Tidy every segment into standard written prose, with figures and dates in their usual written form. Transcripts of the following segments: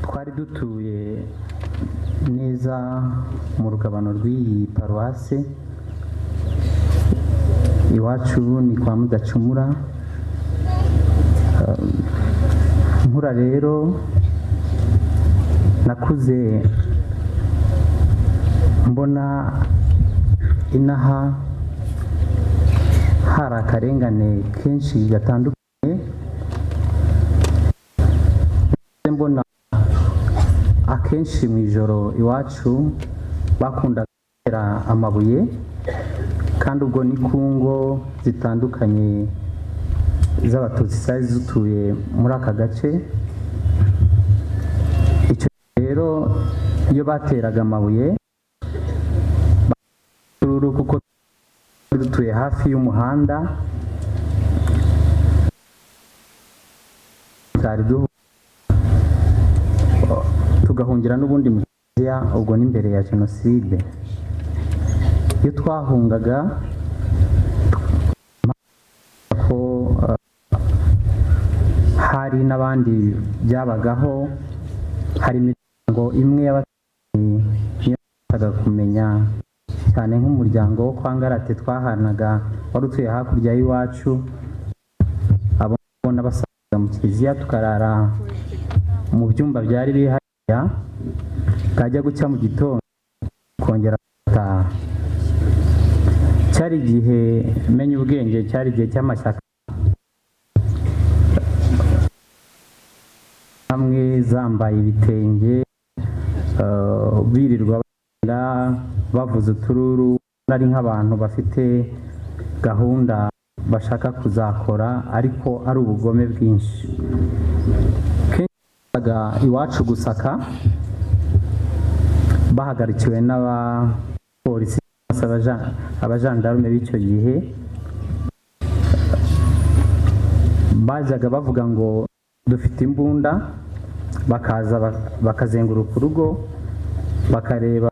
twari dutuye neza mu rugabano rw'iyi paruwase iwacu ni kwa Mudacumura. Nkura rero nakuze mbona inaha hari akarengane kenshi gatandukanye, mbona akenshi mu ijoro iwacu bakunda gutera amabuye, kandi ubwo ni ku ngo zitandukanye z'abatutsi zari zituye muri aka gace. Icyo rero iyo bateraga amabuye kuko dutuye hafi y'umuhanda, tugahungira n'ubundi mu Kiliziya, ubwo n'imbere ya Jenoside. Iyo twahungaga ko hari n'abandi byabagaho, hari imiryango imwe y'abaturanyi niyo kumenya cyane, nk'umuryango wo kwa Ngarate twahanaga wari utuye hakurya y'iwacu. Abo basaga mu Kiliziya tukarara mu byumba byari bihariya, bwajya gucya mu gitondo kongera gutaha. Cyari igihe menya ubwenge, cyari igihe cy'amashyaka hamwe zambaye ibitenge, birirwa bavuza utururu, ari nk'abantu bafite gahunda bashaka kuzakora, ariko ari ubugome bwinshi. Kenshi iwacu gusaka bahagarikiwe n'abapolisi, abajandarume b'icyo gihe, bajyaga bavuga ngo dufite imbunda, bakaza bakazenguruka urugo bakareba,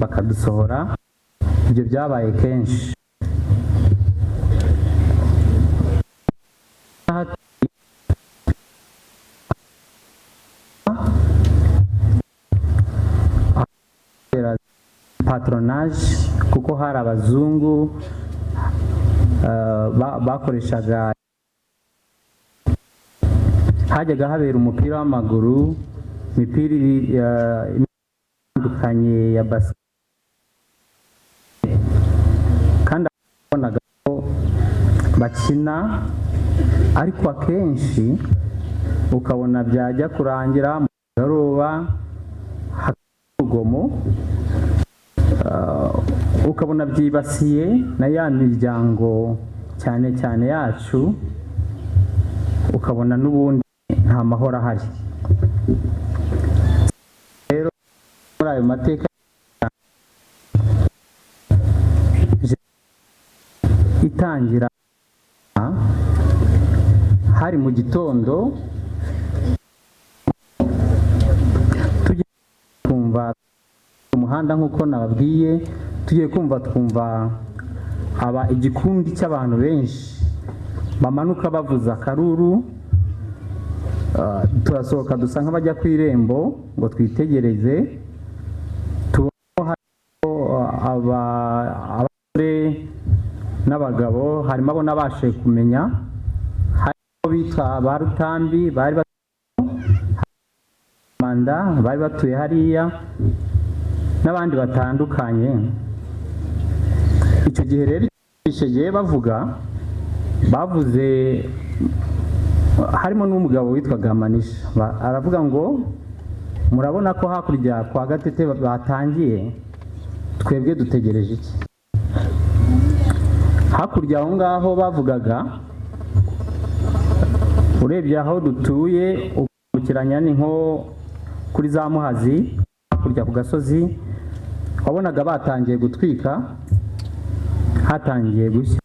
bakadusohora. Ibyo byabaye kenshi. Patronage, kuko hari abazungu bakoreshaga, hajyaga habera umupira w'amaguru, imipira itandukanye ya basket, kandi abonaga ko bakina, ariko akenshi ukabona byajya kurangira mu garoba urugomo, ukabona byibasiye na ya miryango cyane cyane yacu, ukabona n'ubundi nta mahoro ahari. Rero muri ayo mateka itangira hari mu gitondo, tugiye kumva umuhanda nk'uko nababwiye, tugiye twumva aba igikundi cy'abantu benshi bamanuka bavuza akaruru. Turasohoka dusa nk'abajya ku irembo ngo twitegereze, tubona abagore n'abagabo, harimo abo nabashe kumenya, harimo bitwa ba Rutambi, bari batuye hariya, n'abandi batandukanye. Icyo gihe rero gihe bavuze, harimo n'umugabo witwaga Manisha, aravuga ngo murabona ko hakurya kwa Gatete batangiye, twebwe dutegereje iki? Hakurya aho ngaho bavugaga, urebye aho dutuye ukiranya ni nko kuri za Muhazi, hakurya ku gasozi, wabonaga batangiye gutwika, hatangiye gushya.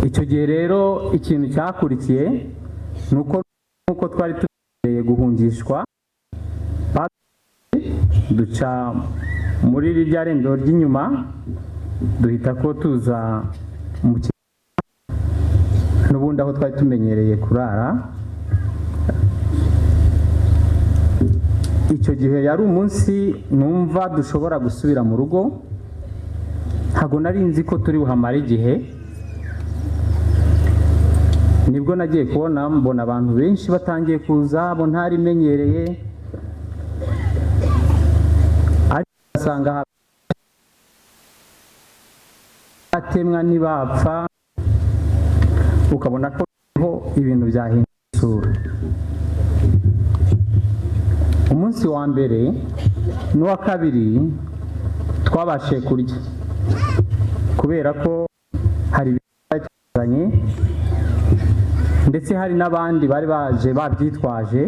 Icyo gihe rero ikintu cyakurikiye nuko twari tugiye guhungishwa, duca muri rya rembero ry'inyuma, duhita ko tuza mu n'ubundi aho twari tumenyereye kurara. Icyo gihe yari umunsi numva dushobora gusubira mu rugo, ntago nari nzi ko turi buhamara igihe. Nibwo nagiye kubona mbona abantu benshi batangiye kuza, bo ntari menyereye, ariko asanga atemwa ntibapfa, ukabona ko ibintu byahinduye isura. Umunsi wa mbere n'uwa kabiri twabashe kurya kubera ko hari ibitazanye, ndetse hari n'abandi bari baje babyitwaje.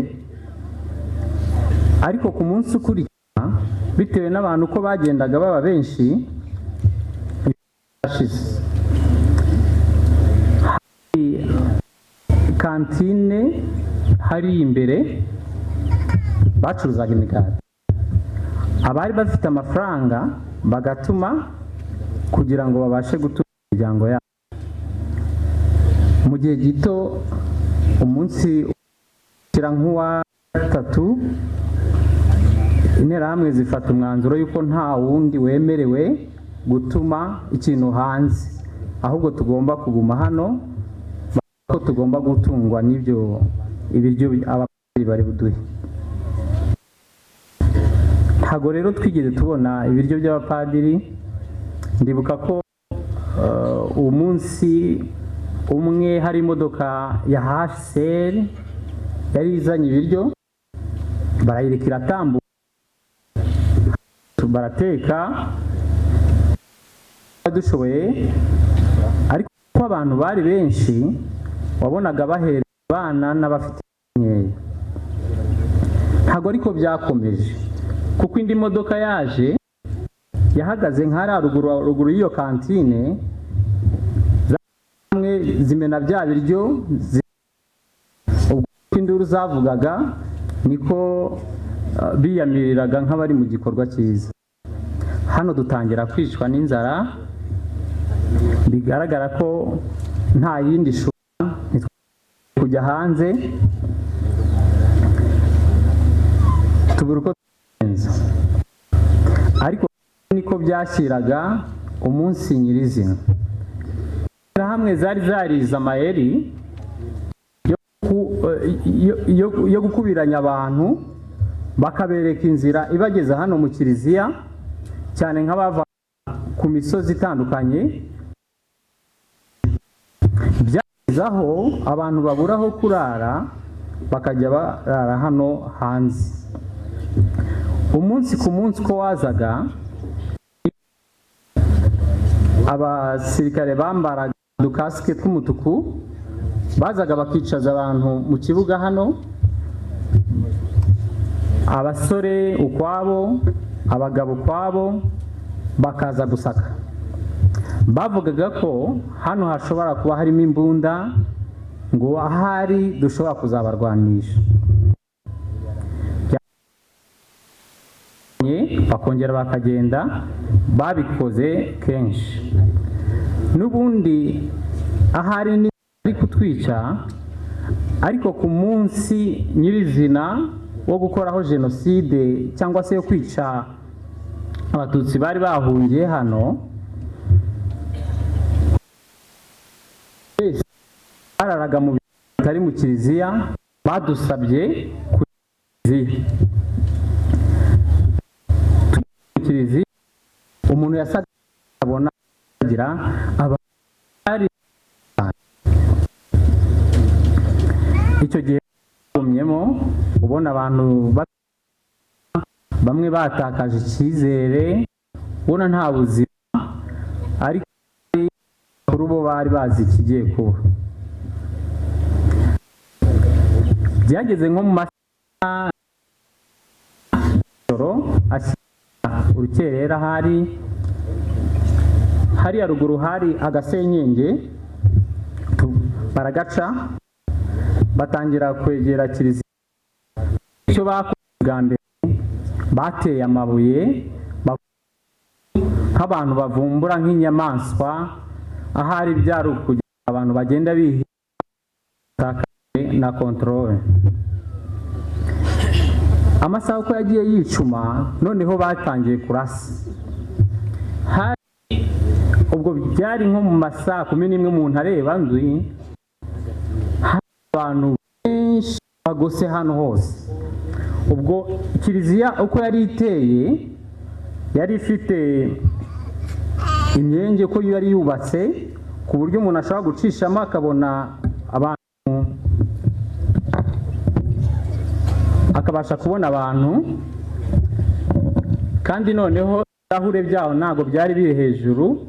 Ariko ku munsi ukurikira, bitewe n'abantu ko bagendaga baba benshi, hari kantine hari imbere bacuruzaga imigati. Abari bafite amafaranga bagatuma kugira ngo babashe gutunga imiryango yabo. Mu gihe gito, umunsi ukira nk'uwa gatatu, interahamwe zifata umwanzuro yuko nta wundi wemerewe gutuma ikintu hanze, ahubwo tugomba kuguma hano, ko tugomba gutungwa n'ibyo ibiryo abapadiri bari buduhe. Ntago rero twigeze tubona ibiryo by'abapadiri. Ndibuka ko uwo munsi umwe hari imodoka ya HCR yari izanye ibiryo, barayireka iratambuka, barateka dushoboye, ariko ko abantu bari benshi wabonaga bahera abana n'abafite nkeya. Ntago ariko byakomeje, kuko indi modoka yaje yahagaze nk'ari ruguru y'iyo kantine, zamwe zimena bya biryo. Ubwo induru zavugaga niko biyamiriraga nk'abari mu gikorwa cyiza. Hano dutangira kwicwa n'inzara, bigaragara ko nta yindi shura kujya hanze, tubura uko tugenza. Ariko niko byashyiraga umunsi nyirizina. Hamwe zari zariza amayeri yo gukubiranya abantu, bakabereka inzira ibageza hano mu kiliziya, cyane nk'abava ku misozi itandukanye. Byagezaho abantu baburaho kurara, bakajya barara hano hanze. Umunsi ku munsi ko wazaga, abasirikare bambaraga udukasike tw'umutuku bazaga bakicaza abantu mu kibuga hano, abasore ukwabo, abagabo ukwabo, bakaza gusaka. Bavugaga ko hano hashobora kuba harimo imbunda, ngo ahari dushobora kuzabarwanisha. Bakongera bakagenda, babikoze kenshi. N'ubundi ahari ni kutwica, ariko ku munsi nyirizina wo gukoraho jenoside cyangwa se yo kwica abatutsi bari bahungiye hano, bararaga mu bitari mu kiliziya, badusabye ku kiliziya. Umuntu yasaga abona agira abari icyo gihe bumyemo, ubona abantu bamwe batakaje icyizere, ubona nta buzima, ariko kuri bo bari bazi ikigiye kuba. Byageze nko mu masaha urukerera, hariya ruguru hari agasenyenge, baragaca batangira kwegera kiliziya. Icyo bakoze bwa mbere, bateye amabuye nk'abantu bavumbura nk'inyamaswa, ahari byari ukugira abantu bagenda bihisha na control. Amasaha uko yagiye yicuma noneho batangiye kurasa. Ubwo byari nko mu masaha 11 umuntu areba nduyi abantu benshi bagose hano hose. Ubwo kiliziya uko yari iteye yari ifite imyenge ko yari yubatse ku buryo umuntu ashobora gucishamo akabona abantu, akabasha kubona abantu, kandi noneho ibirahure byaho ntabwo byari biri hejuru,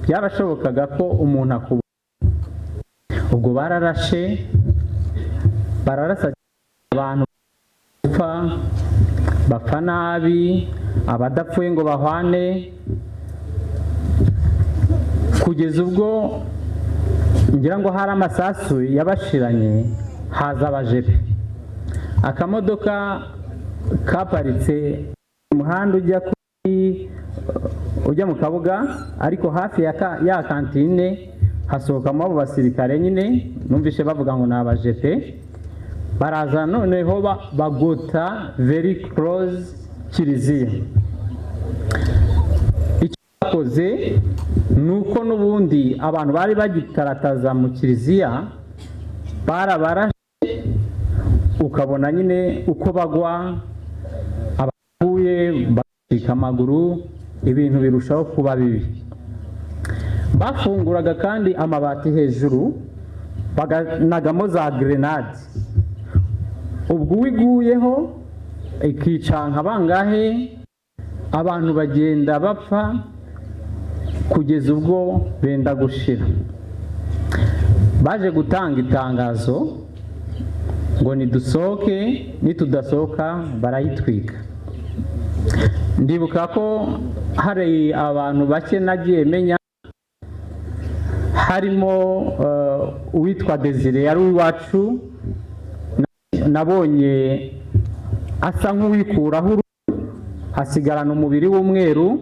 byarashobokaga ko umuntu akubona. Ubwo bararashe, bararasa abantu bapfa nabi, abadapfuye ngo bahwane, kugeza ubwo ngira ngo hari amasasu yabashiranye. Haza abajepe, akamodoka kaparitse umuhanda ujya mu kabuga, ariko hafi ya kantine hasohokamo abo basirikare nyine numvishe bavuga ngo nabajepe. Baraza noneho bagota very close kiliziya. Icyo bakoze nuko n'ubundi abantu bari bagikarataza mu kiliziya barabarashe, ukabona nyine uko bagwa, abapfuye bacika amaguru, ibintu birushaho kuba bibi. Bafunguraga kandi amabati hejuru baganagamo za grenade. Ubwo wiguyeho ikicanka bangahe, abantu bagenda bapfa kugeza ubwo benda gushira. Baje gutanga itangazo ngo nidusohoke, nitudasohoka barayitwika. Ndibuka ko hari abantu bake nagiye menya, harimo uwitwa Desire yari uwacu, nabonye asa nk'uwikuraho hasigarana umubiri w'umweru,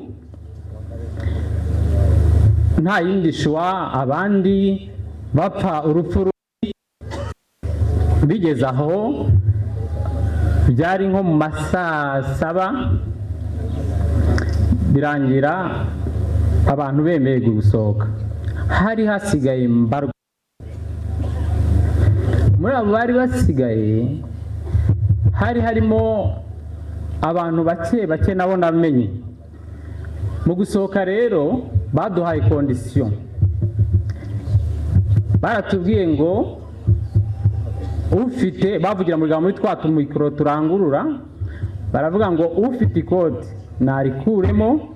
nta yindi shwa, abandi bapfa urupfu. Bigeze aho byari nko mu masaa 7 birangira abantu bemeye gusohoka. Hari hasigaye mbarwa. Muri abo bari basigaye hari harimo abantu bake nabo namenye. Mu gusohoka rero baduhaye condition. Baratubwiye ngo ufite, bavugira muri twatu mikoro turangurura, baravuga ngo ufite ikote narikuremo,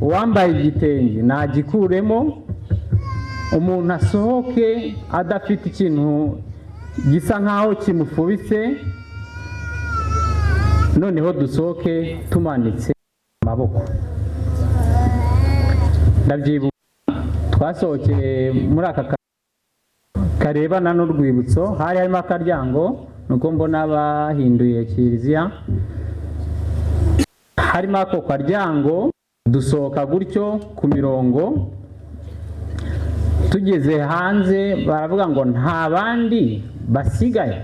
uwambaye igitenge nagikuremo, umuntu asohoke adafite ikintu gisa nkaho kimufubitse, noneho dusohoke tumanitse amaboko. Ndabyibuka twasohokeye muri aka karebana n'urwibutso, hari harimo akaryango, nuko mbona bahinduye kiliziya, harimo ako karyango. Dusohoka gutyo ku mirongo, tugeze hanze baravuga ngo nta bandi basigaye.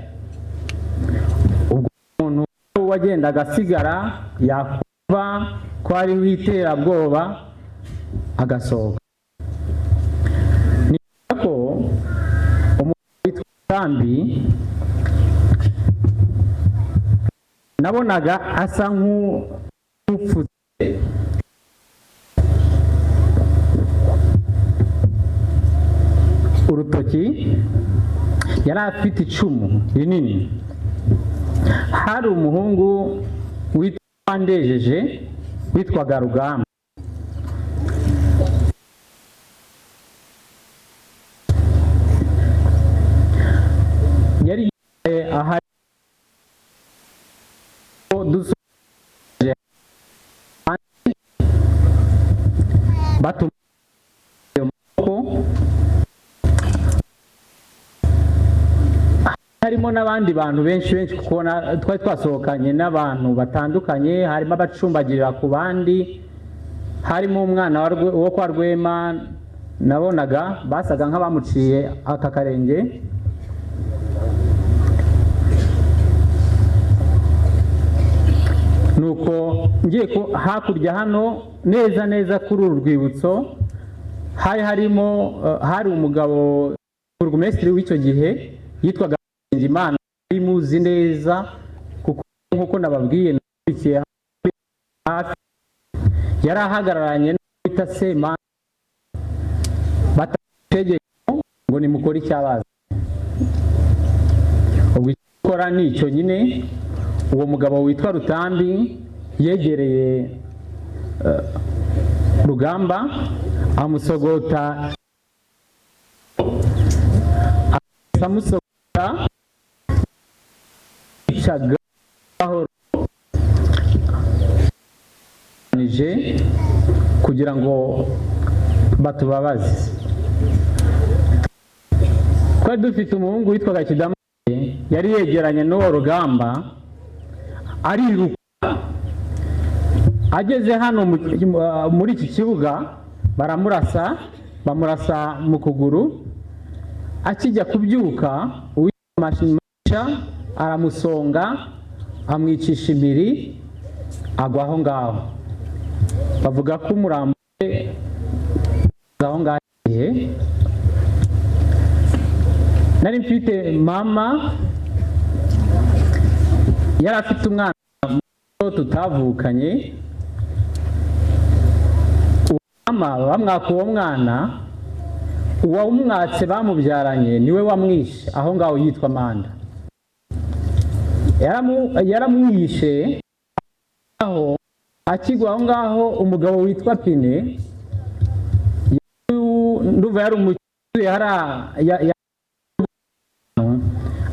Ubwo umuntu wagendaga asigara yakumva ko ari witerabwoba agasohoka. Ni ko umuntu witwa Sambi nabonaga asa nk'upfutse urutoki, yari afite icumu rinini. Hari umuhungu wandejeje witwaga Rugamba. Yari ahari dusoje harimo n'abandi bantu benshi kuko twari twasohokanye n'abantu batandukanye, harimo abacumbagirira ku bandi, harimo umwana wo kwa Rwema nabonaga basaga nk'abamuciye aka karenge nuko ngiye hakurya hano neza kuri uru rwibutso hari umugabo burugumesitiri w'icyo gihe yitwaga Imana, ari muzi neza kuko nkuko nababwiye nakurikiye hafi, yari ahagararanye n'uwita Semana, batategeko ngo nimukore icyabaza. ubwo icyo gukora ni icyo nyine. Uwo mugabo witwa Rutambi yegereye Rugamba, amusogota icaga kugira ngo batubabaze. Twari dufite umuhungu witwaga Kidama, yari yegeranye n'uwo Rugamba, ariruka ageze hano muri iki kibuga, bamurasa mu kuguru. Akijya kubyuka uwimasha aramusonga, amwicisha imiri, agwa aho ngaho. Bavuga ko umurambo aho ngaho. Nari mfite mama, yari afite umwana tutavukanye. Bamwaka uwo mwana, uwamwatse bamubyaranye niwe wamwishe aho ngaho, yitwa Manda. Yaramwishe aho akigwa aho ngaho. Umugabo witwa Pine, nduva yari umucuruzi,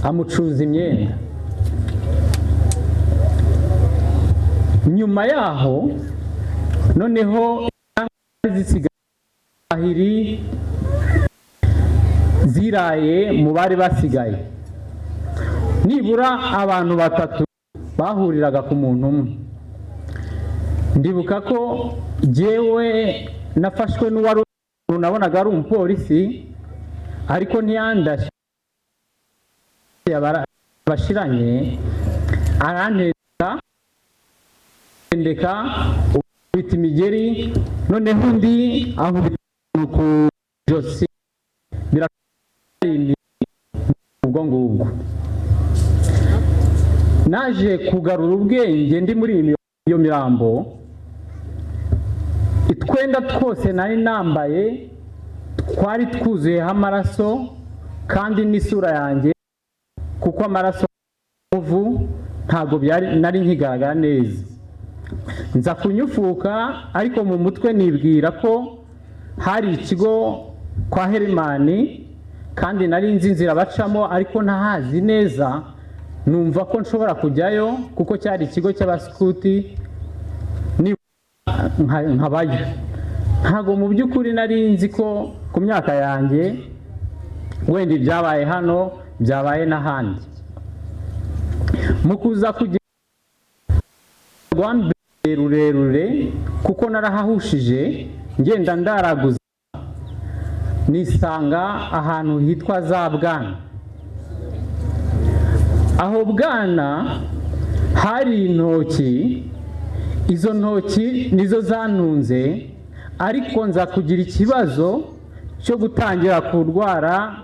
amucuza imyenda. Nyuma yaho noneho zisigaye ziraye mu bari basigaye, nibura abantu 3 bahuriraga ku muntu umwe. Ndibuka ko jewe nafashwe n'uwari nabonaga ari umupolisi, ariko ntiyandashe, bashiranye aranteka ubita imigeri, noneho undi ankubita ku josi, ubwo ngubwo. Naje kugarura ubwenge ndi muri iyo mirambo, itwenda twose nari nambaye twari twuzuyeho amaraso, kandi n'isura yanjye, kuko amaraso y'umuvu ntabwo nari nkigaragara neza. Nza kunyufuka, ariko mu mutwe nibwira ko hari ikigo kwa Herimani, kandi nari nzi inzira bacamo, ariko ntahazi neza. Numva ko nshobora kujyayo kuko cyari ikigo cy'abaskuti, nkabayo. Ntago mu by'ukuri nari nzi ko ku myaka yanjye wenda ibyabaye hano byabaye n'ahandi. Mu kuza kujya rurerure, kuko narahahushije ngenda ndaraguza, nisanga ahantu hitwa za Bwana. Aho Bwana hari intoki, izo ntoki nizo zantunze, ariko nza kugira ikibazo cyo gutangira kurwara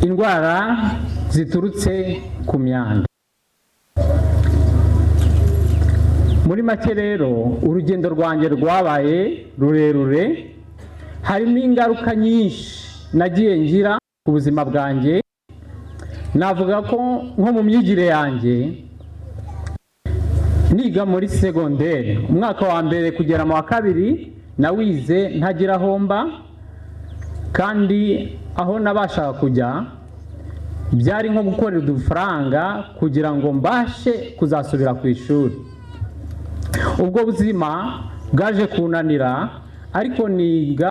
indwara ziturutse ku myanda. Muri make rero urugendo rwanjye rwabaye rurerure, harimo ingaruka nyinshi nagiye ngira ku buzima bwanjye. Navuga ko nko mu myigire yanjye, niga muri segonderi, umwaka wa mbere kugera mu wa kabiri nawize ntagira homba, kandi aho nabashaka kujya byari nko gukorera udufaranga kugira ngo mbashe kuzasubira ku ishuri. Ubwo buzima bwaje kunanira, ariko niga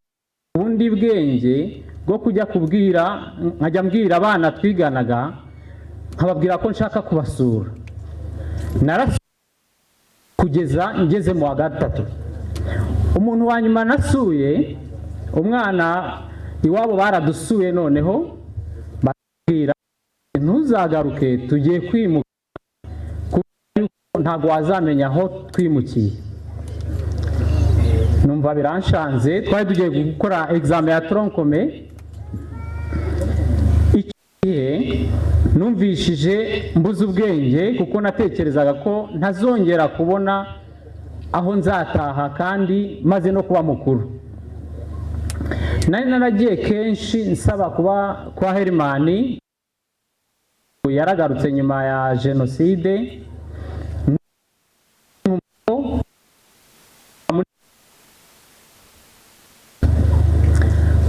ubundi bwenge bwo kujya nkajya mbwira abana twiganaga, nkababwira ko nshaka kubasura. Kugeza ngeze mu wa 3. Umuntu wa nyuma nasuye, umwana iwabo baradusuye noneho bakira ntuzagaruke tugiye kwimuka ntabwo wazamenya aho twimukiye. Numva biranshanze, twari tugiye gukora examen ya troncome. Igihe numvishije mbuze ubwenge kuko natekerezaga ko ntazongera kubona aho nzataha kandi maze no kuba mukuru. Nari naragiye kenshi nsaba kuba kwa Herimani, yaragarutse nyuma ya jenoside.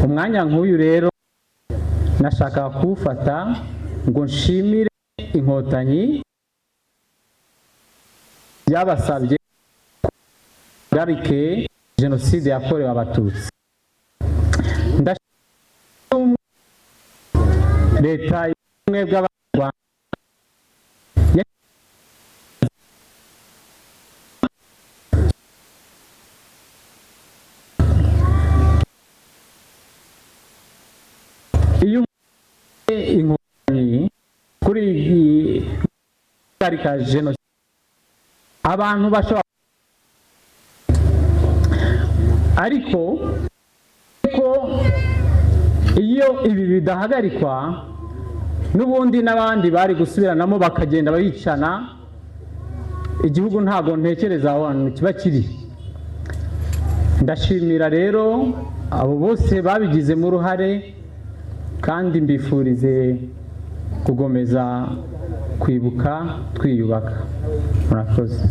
Umwanya nk'uyu rero nashaka kuwufata ngo nshimire Inkotanyi byabasabye garike jenoside yakorewe Abatutsi. Leta y'ubumwe bw'Abanyarwanda iyo Inkotanyi kuri garika jenoside abantu bashobora, ariko iyo ibi bidahagarikwa n'ubundi n'abandi bari gusubiranamo bakagenda baricana, igihugu ntabwo ntekereza ahantu kiba kiri. Ndashimira rero abo bose babigizemo uruhare kandi mbifurize kugomeza kwibuka twiyubaka. Murakoze.